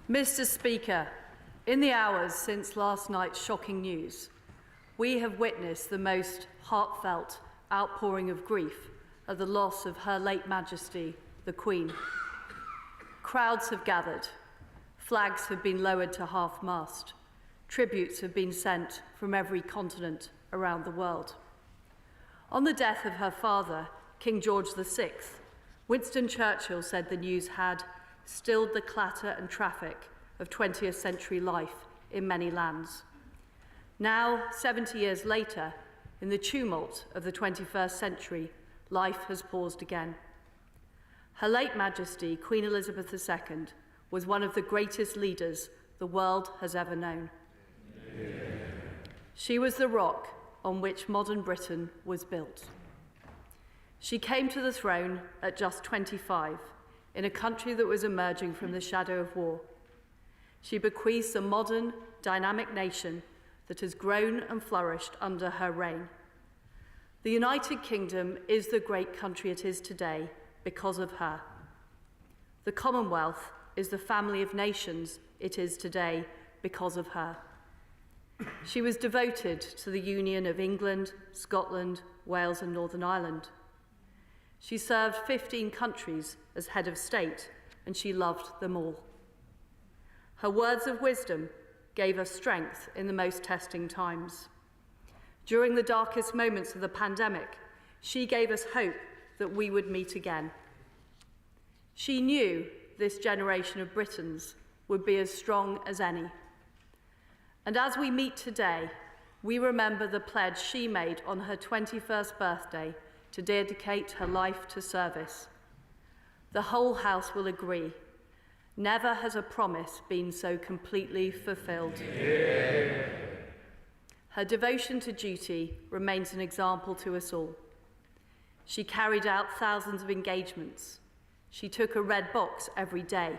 Mr. Speaker, in the hours since last night's shocking news, we have witnessed the most heartfelt outpouring of grief at the loss of Her late Majesty, the Queen. Crowds have gathered, flags have been lowered to half-mast, tributes have been sent from every continent around the world. On the death of her father, King George VI, Winston Churchill said the news had stilled the clatter and traffic of 20th century life in many lands. Now, 70 years later, in the tumult of the 21st century, life has paused again. Her late Majesty, Queen Elizabeth II, was one of the greatest leaders the world has ever known. Yeah. She was the rock on which modern Britain was built. She came to the throne at just 25, in a country that was emerging from the shadow of war. She bequeaths a modern, dynamic nation that has grown and flourished under her reign. The United Kingdom is the great country it is today because of her. The Commonwealth is the family of nations it is today because of her. She was devoted to the union of England, Scotland, Wales and Northern Ireland. She served 15 countries as head of state, and she loved them all. Her words of wisdom gave us strength in the most testing times. During the darkest moments of the pandemic, she gave us hope that we would meet again. She knew this generation of Britons would be as strong as any. And as we meet today, we remember the pledge she made on her 21st birthday to dedicate her life to service. The whole House will agree. Never has a promise been so completely fulfilled. Yeah. Her devotion to duty remains an example to us all. She carried out thousands of engagements. She took a red box every day.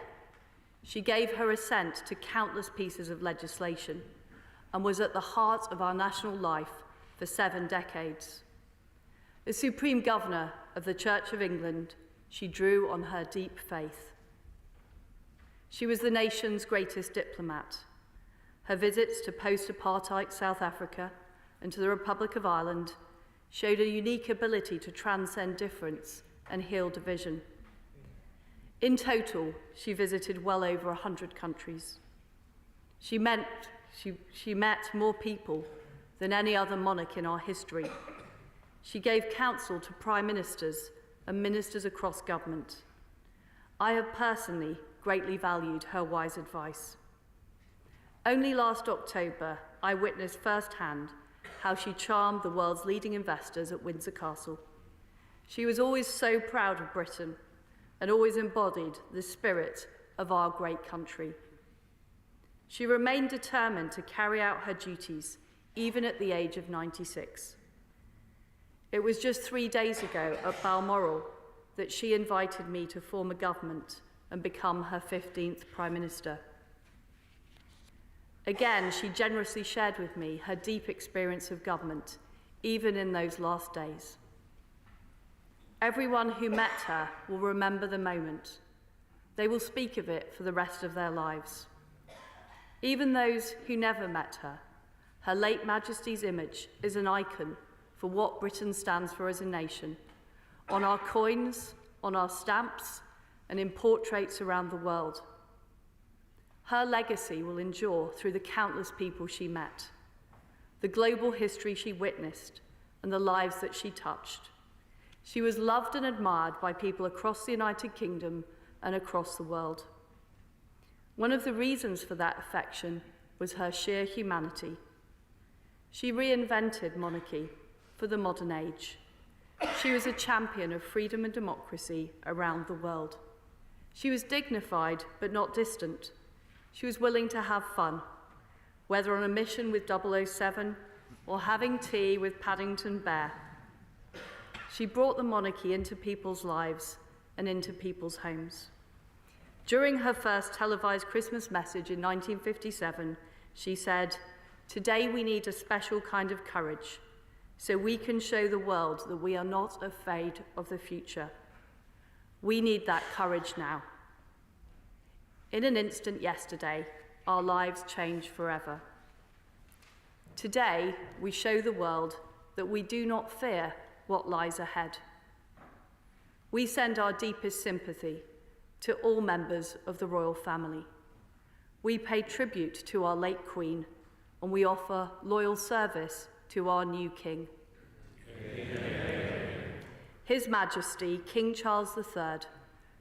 She gave her assent to countless pieces of legislation and was at the heart of our national life for 7 decades. As Supreme Governor of the Church of England, she drew on her deep faith. She was the nation's greatest diplomat. Her visits to post-apartheid South Africa and to the Republic of Ireland showed a unique ability to transcend difference and heal division. In total, she visited well over 100 countries. She met more people than any other monarch in our history. She gave counsel to prime ministers and ministers across government. I have personally greatly valued her wise advice. Only last October, I witnessed firsthand how she charmed the world's leading investors at Windsor Castle. She was always so proud of Britain and always embodied the spirit of our great country. She remained determined to carry out her duties, even at the age of 96. It was just 3 days ago at Balmoral that she invited me to form a government and become her 15th Prime Minister. Again, she generously shared with me her deep experience of government, even in those last days. Everyone who met her will remember the moment. They will speak of it for the rest of their lives. Even those who never met her, Her late Majesty's image is an icon for what Britain stands for as a nation, on our coins, on our stamps, and in portraits around the world. Her legacy will endure through the countless people she met, the global history she witnessed, and the lives that she touched. She was loved and admired by people across the United Kingdom and across the world. One of the reasons for that affection was her sheer humanity. She reinvented monarchy for the modern age. She was a champion of freedom and democracy around the world. She was dignified but not distant. She was willing to have fun, whether on a mission with 007 or having tea with Paddington Bear. She brought the monarchy into people's lives and into people's homes. During her first televised Christmas message in 1957, she said, "Today we need a special kind of courage, so we can show the world that we are not afraid of the future. We need that courage now." In an instant yesterday, our lives changed forever. Today, we show the world that we do not fear what lies ahead. We send our deepest sympathy to all members of the royal family. We pay tribute to our late Queen, and we offer loyal service to our new King. Amen. His Majesty, King Charles III,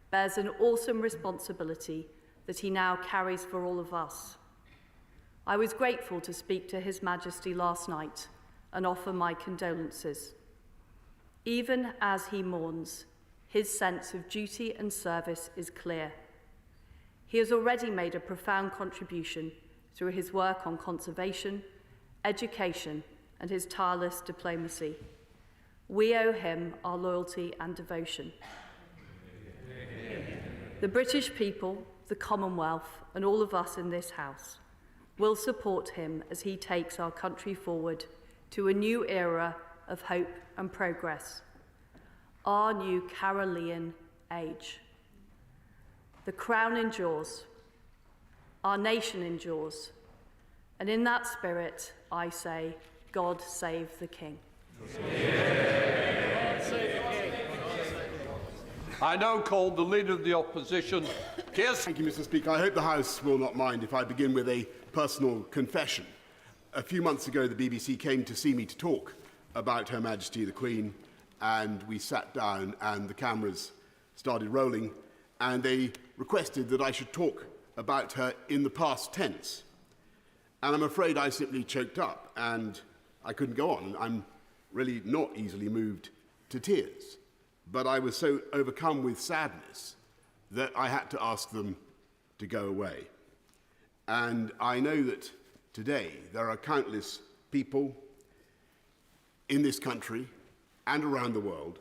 bears an awesome responsibility that he now carries for all of us. I was grateful to speak to His Majesty last night and offer my condolences. Even as he mourns, his sense of duty and service is clear. He has already made a profound contribution through his work on conservation, education, and his tireless diplomacy. We owe him our loyalty and devotion. The British people, the Commonwealth, and all of us in this House will support him as he takes our country forward to a new era of hope and progress, our new Carolean age. The crown endures, our nation endures, and in that spirit, I say, God save the King. I now call the Leader of the Opposition, Thank you, Mr. Speaker. I hope the House will not mind if I begin with a personal confession. A few months ago, the BBC came to see me to talk about Her Majesty the Queen, and we sat down and the cameras started rolling, and they requested that I should talk about her in the past tense. And I'm afraid I simply choked up and I couldn't go on. I'm really not easily moved to tears, but I was so overcome with sadness that I had to ask them to go away. And I know that today there are countless people in this country and around the world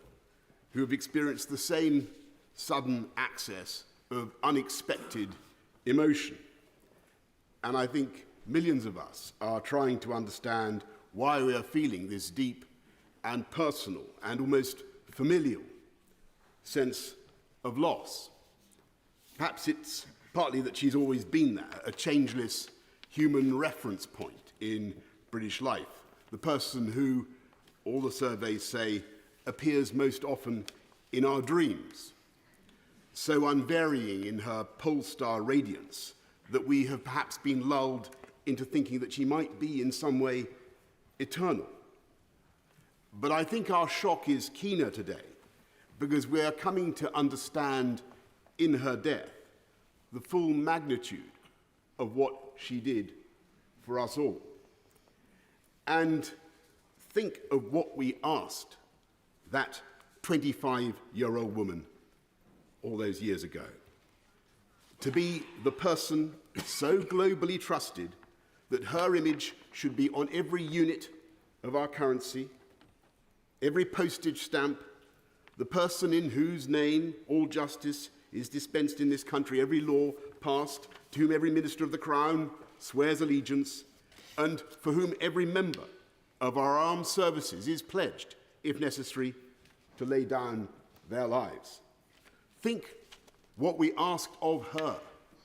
who have experienced the same sudden access of unexpected emotion. And I think millions of us are trying to understand why we are feeling this deep and personal and almost familial sense of loss. Perhaps it's partly that she's always been there, a changeless human reference point in British life, the person who, all the surveys say, appears most often in our dreams, so unvarying in her pole-star radiance that we have perhaps been lulled into thinking that she might be in some way eternal. But I think our shock is keener today because we are coming to understand in her death the full magnitude of what she did for us all. And think of what we asked that 25-year-old woman all those years ago. To be the person so globally trusted that her image should be on every unit of our currency, every postage stamp, the person in whose name all justice is dispensed in this country, every law passed, to whom every minister of the Crown swears allegiance, and for whom every member of our armed services is pledged, if necessary, to lay down their lives. Think what we asked of her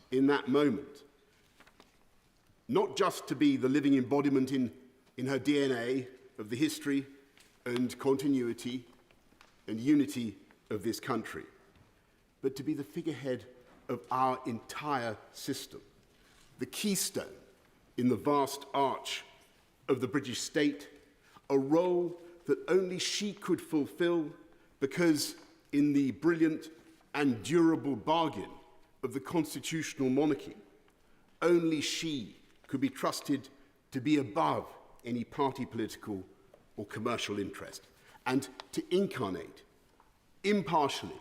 in that moment. Not just to be the living embodiment in her DNA of the history and continuity and unity of this country, but to be the figurehead of our entire system, the keystone in the vast arch of the British state, a role that only she could fulfill because in the brilliant and durable bargain of the constitutional monarchy, only she could be trusted to be above any party political or commercial interest, and to incarnate impartially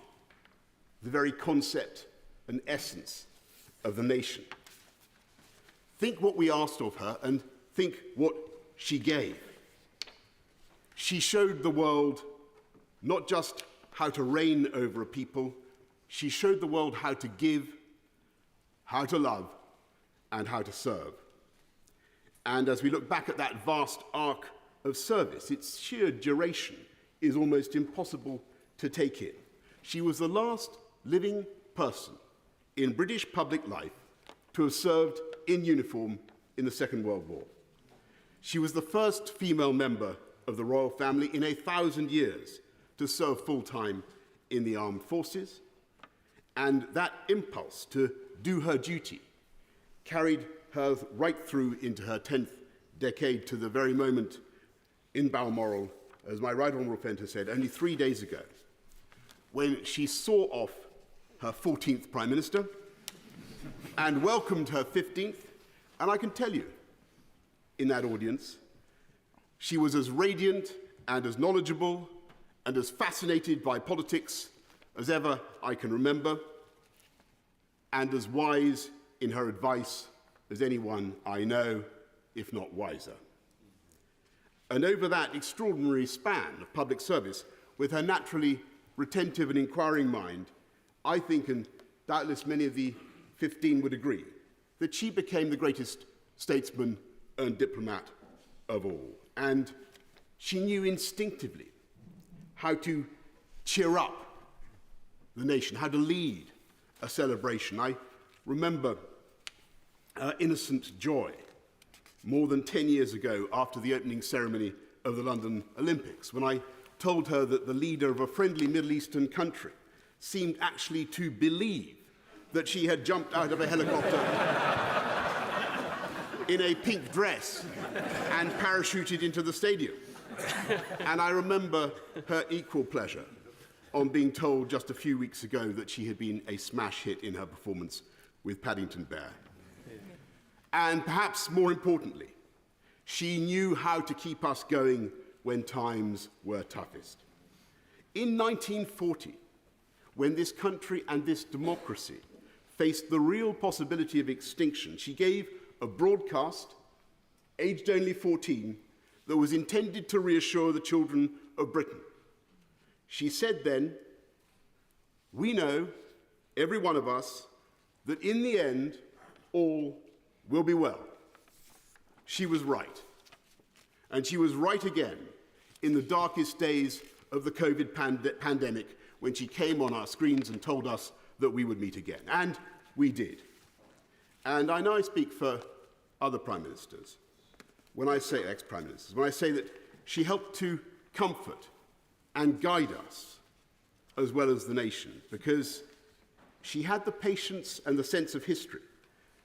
the very concept and essence of the nation. Think what we asked of her and think what she gave. She showed the world not just how to reign over a people, she showed the world how to give, how to love, and how to serve. And as we look back at that vast arc of service, its sheer duration is almost impossible to take in. She was the last living person in British public life to have served in uniform in the Second World War. She was the first female member of the royal family in 1,000 years to serve full-time in the armed forces, and that impulse to do her duty carried her right through into her 10th decade to the very moment in Balmoral, as my right honourable friend has said, only 3 days ago, when she saw off her 14th Prime Minister and welcomed her 15th. And I can tell you, in that audience, she was as radiant and as knowledgeable and as fascinated by politics as ever I can remember, and as wise in her advice as anyone I know, if not wiser. And over that extraordinary span of public service, with her naturally retentive and inquiring mind, I think, and doubtless many of the 15 would agree, that she became the greatest statesman and diplomat of all. And she knew instinctively how to cheer up the nation, how to lead a celebration. I remember her innocent joy more than 10 years ago after the opening ceremony of the London Olympics, when I told her that the leader of a friendly Middle Eastern country seemed actually to believe that she had jumped out of a helicopter in a pink dress and parachuted into the stadium. And I remember her equal pleasure on being told just a few weeks ago that she had been a smash hit in her performance with Paddington Bear. And perhaps more importantly, she knew how to keep us going when times were toughest. In 1940, when this country and this democracy faced the real possibility of extinction, she gave a broadcast, aged only 14, that was intended to reassure the children of Britain. She said then, "We know, every one of us, that in the end, all will be well." She was right. And she was right again in the darkest days of the COVID pandemic, when she came on our screens and told us that we would meet again. And we did. And I know I speak for other prime ministers when I say, ex-prime ministers, when I say that she helped to comfort and guide us as well as the nation, because she had the patience and the sense of history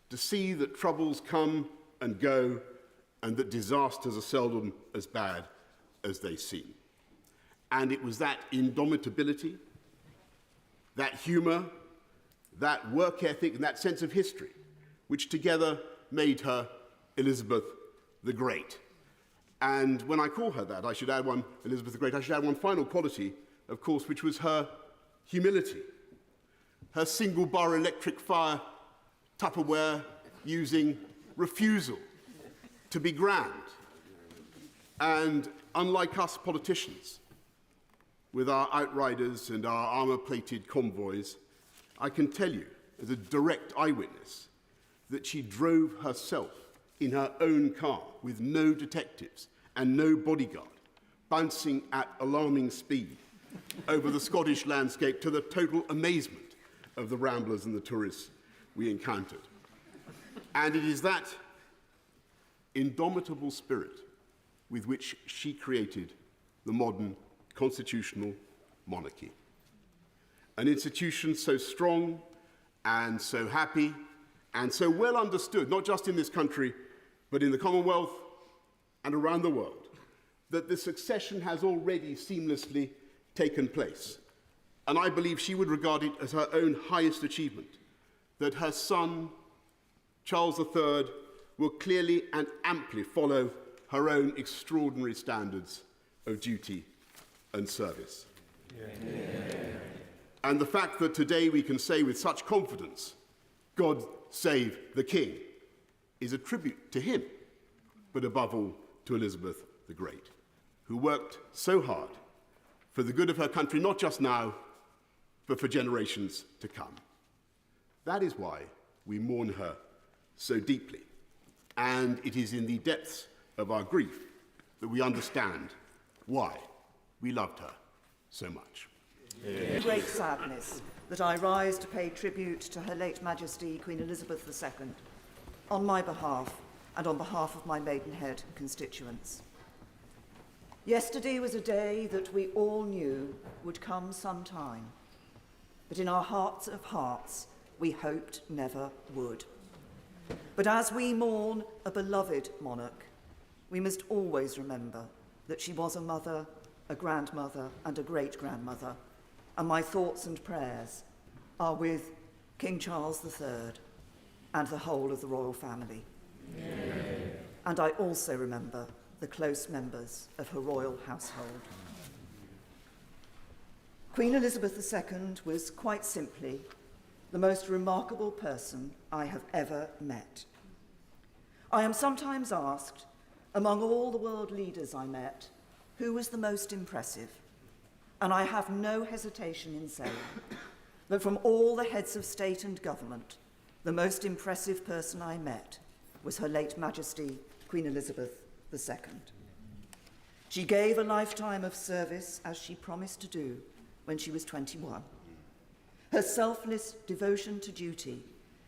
to see that troubles come and go and that disasters are seldom as bad as they seem. And it was that indomitability, that humour, that work ethic and that sense of history which together made her Elizabeth the Great. And when I call her that, I should add one, Elizabeth the Great, I should add one final quality, of course, which was her humility, her single-bar electric fire Tupperware using refusal to be grand. And unlike us politicians, with our outriders and our armour-plated convoys, I can tell you, as a direct eyewitness, that she drove herself in her own car with no detectives and no bodyguard, bouncing at alarming speed over the Scottish landscape to the total amazement of the ramblers and the tourists we encountered. And it is that indomitable spirit with which she created the modern constitutional monarchy. An institution so strong and so happy and so well understood, not just in this country, but in the Commonwealth and around the world, that the succession has already seamlessly taken place. And I believe she would regard it as her own highest achievement, that her son, Charles III, will clearly and amply follow her own extraordinary standards of duty and service. Yeah. And the fact that today we can say with such confidence, God save the King, is a tribute to him, but above all to Elizabeth the Great, who worked so hard for the good of her country, not just now, but for generations to come. That is why we mourn her so deeply. And it is in the depths of our grief that we understand why we loved her so much. With great sadness that I rise to pay tribute to Her late Majesty Queen Elizabeth II on my behalf and on behalf of my Maidenhead constituents. Yesterday was a day that we all knew would come sometime, but in our hearts of hearts, we hoped never would. But as we mourn a beloved monarch, we must always remember that she was a mother, a grandmother, and a great-grandmother, and my thoughts and prayers are with King Charles III and the whole of the royal family. Amen. And I also remember the close members of her royal household. Queen Elizabeth II was quite simply the most remarkable person I have ever met. I am sometimes asked, among all the world leaders I met, who was the most impressive? And I have no hesitation in saying that from all the heads of state and government, the most impressive person I met was Her late Majesty Queen Elizabeth II. She gave a lifetime of service as she promised to do when she was 21. Her selfless devotion to duty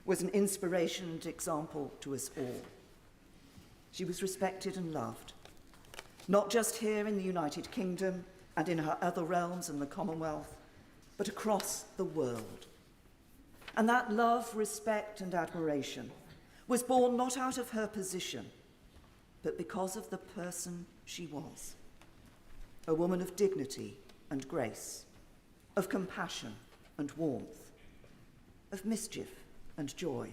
was an inspiration and example to us all. She was respected and loved, not just here in the United Kingdom and in her other realms and the Commonwealth, but across the world. And that love, respect, and admiration was born not out of her position, but because of the person she was. A woman of dignity and grace, of compassion and warmth, of mischief and joy,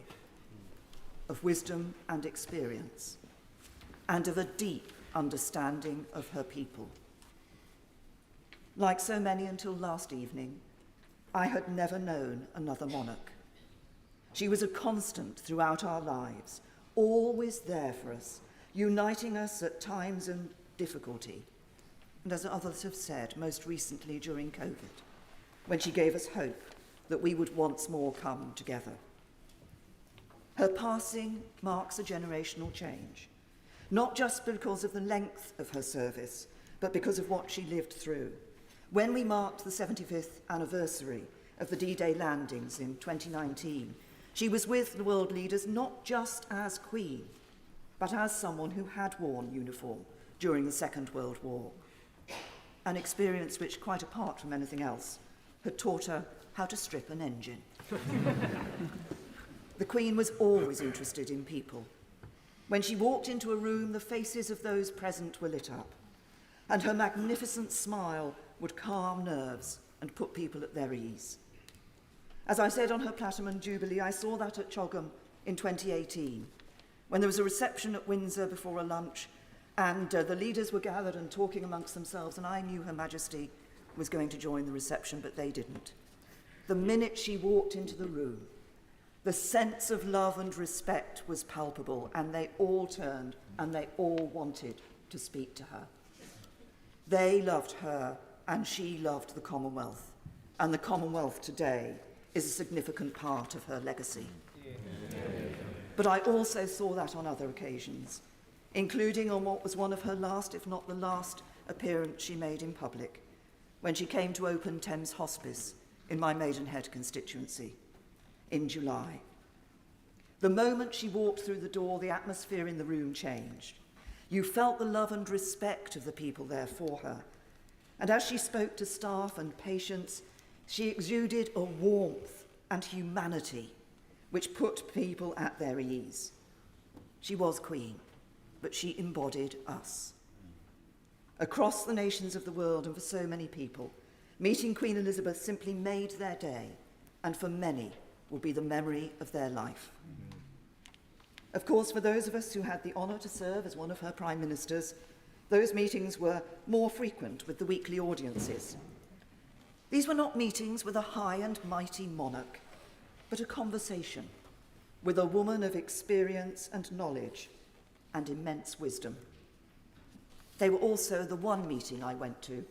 of wisdom and experience, and of a deep understanding of her people. Like so many until last evening, I had never known another monarch. She was a constant throughout our lives, always there for us, uniting us at times of difficulty, and as others have said, most recently during COVID, when she gave us hope that we would once more come together. Her passing marks a generational change, not just because of the length of her service, but because of what she lived through. When we marked the 75th anniversary of the D-Day landings in 2019, she was with the world leaders not just as Queen, but as someone who had worn uniform during the Second World War, an experience which, quite apart from anything else, had taught her how to strip an engine. The Queen was always interested in people. When she walked into a room, the faces of those present were lit up, and her magnificent smile would calm nerves and put people at their ease. As I said on her Platinum Jubilee, I saw that at Chogham in 2018, when there was a reception at Windsor before a lunch, and the leaders were gathered and talking amongst themselves, and I knew Her Majesty was going to join the reception, but they didn't. The minute she walked into the room, the sense of love and respect was palpable, and they all turned and they all wanted to speak to her. They loved her, and she loved the Commonwealth, and the Commonwealth today is a significant part of her legacy. But I also saw that on other occasions, including on what was one of her last, if not the last, appearance she made in public, when she came to open Thames Hospice in my Maidenhead constituency in July. The moment she walked through the door, the atmosphere in the room changed. You felt the love and respect of the people there for her. And as she spoke to staff and patients, she exuded a warmth and humanity which put people at their ease. She was Queen, but she embodied us. Across the nations of the world and for so many people, meeting Queen Elizabeth simply made their day, and for many will be the memory of their life. Of course, for those of us who had the honour to serve as one of her prime ministers, those meetings were more frequent with the weekly audiences. These were not meetings with a high and mighty monarch, but a conversation with a woman of experience and knowledge and immense wisdom. They were also the one meeting I went to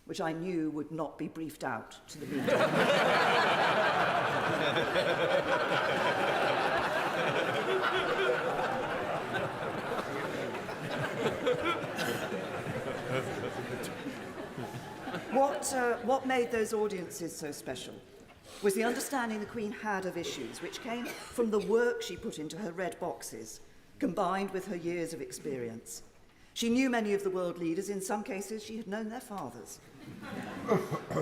which I knew would not be briefed out to the media. What What made those audiences so special was the understanding the Queen had of issues, which came from the work she put into her red boxes, combined with her years of experience. She knew many of the world leaders. In some cases, she had known their fathers.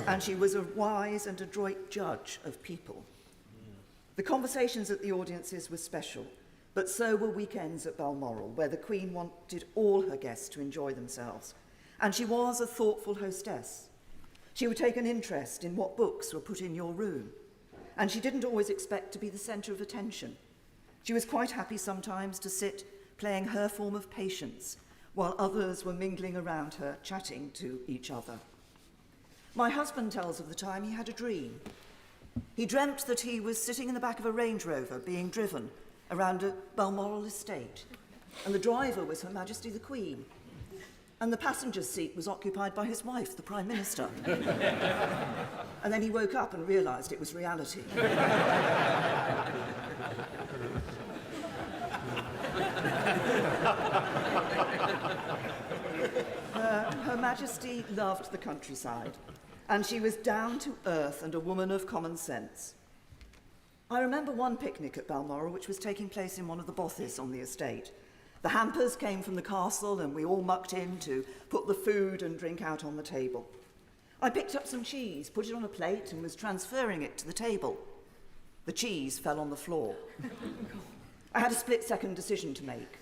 And she was a wise and adroit judge of people. The conversations at the audiences were special, but so were weekends at Balmoral, where the Queen wanted all her guests to enjoy themselves. And she was a thoughtful hostess. She would take an interest in what books were put in your room, and she didn't always expect to be the centre of attention. She was quite happy sometimes to sit playing her form of patience, while others were mingling around her, chatting to each other. My husband tells of the time he had a dream. He dreamt that he was sitting in the back of a Range Rover being driven around a Balmoral estate, and the driver was Her Majesty the Queen, and the passenger's seat was occupied by his wife, the Prime Minister. And then he woke up and realised it was reality. Her Majesty loved the countryside, and she was down to earth and a woman of common sense. I remember one picnic at Balmoral which was taking place in one of the bothes on the estate. The hampers came from the castle and we all mucked in to put the food and drink out on the table. I picked up some cheese, put it on a plate and was transferring it to the table. The cheese fell on the floor. I had a split-second decision to make.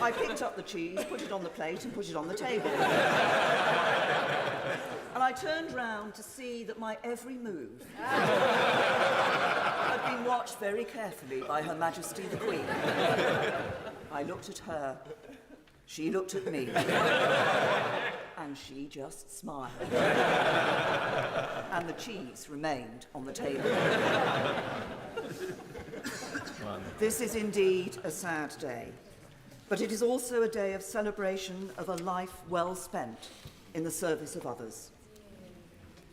I picked up the cheese, put it on the plate and put it on the table. And I turned round to see that my every move had been watched very carefully by Her Majesty the Queen. I looked at her, she looked at me, and she just smiled. And the cheese remained on the table. This is indeed a sad day. But it is also a day of celebration of a life well spent in the service of others.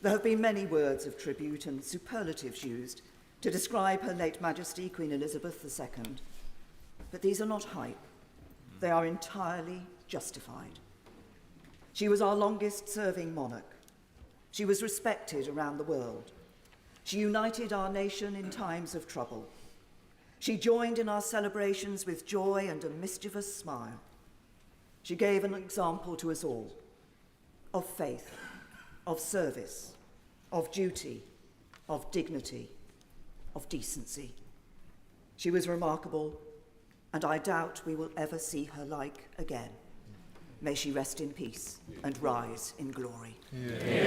There have been many words of tribute and superlatives used to describe Her late Majesty Queen Elizabeth II, but these are not hype. They are entirely justified. She was our longest-serving monarch. She was respected around the world. She united our nation in times of trouble. She joined in our celebrations with joy and a mischievous smile. She gave an example to us all of faith, of service, of duty, of dignity, of decency. She was remarkable, and I doubt we will ever see her like again. May she rest in peace and rise in glory. Yeah.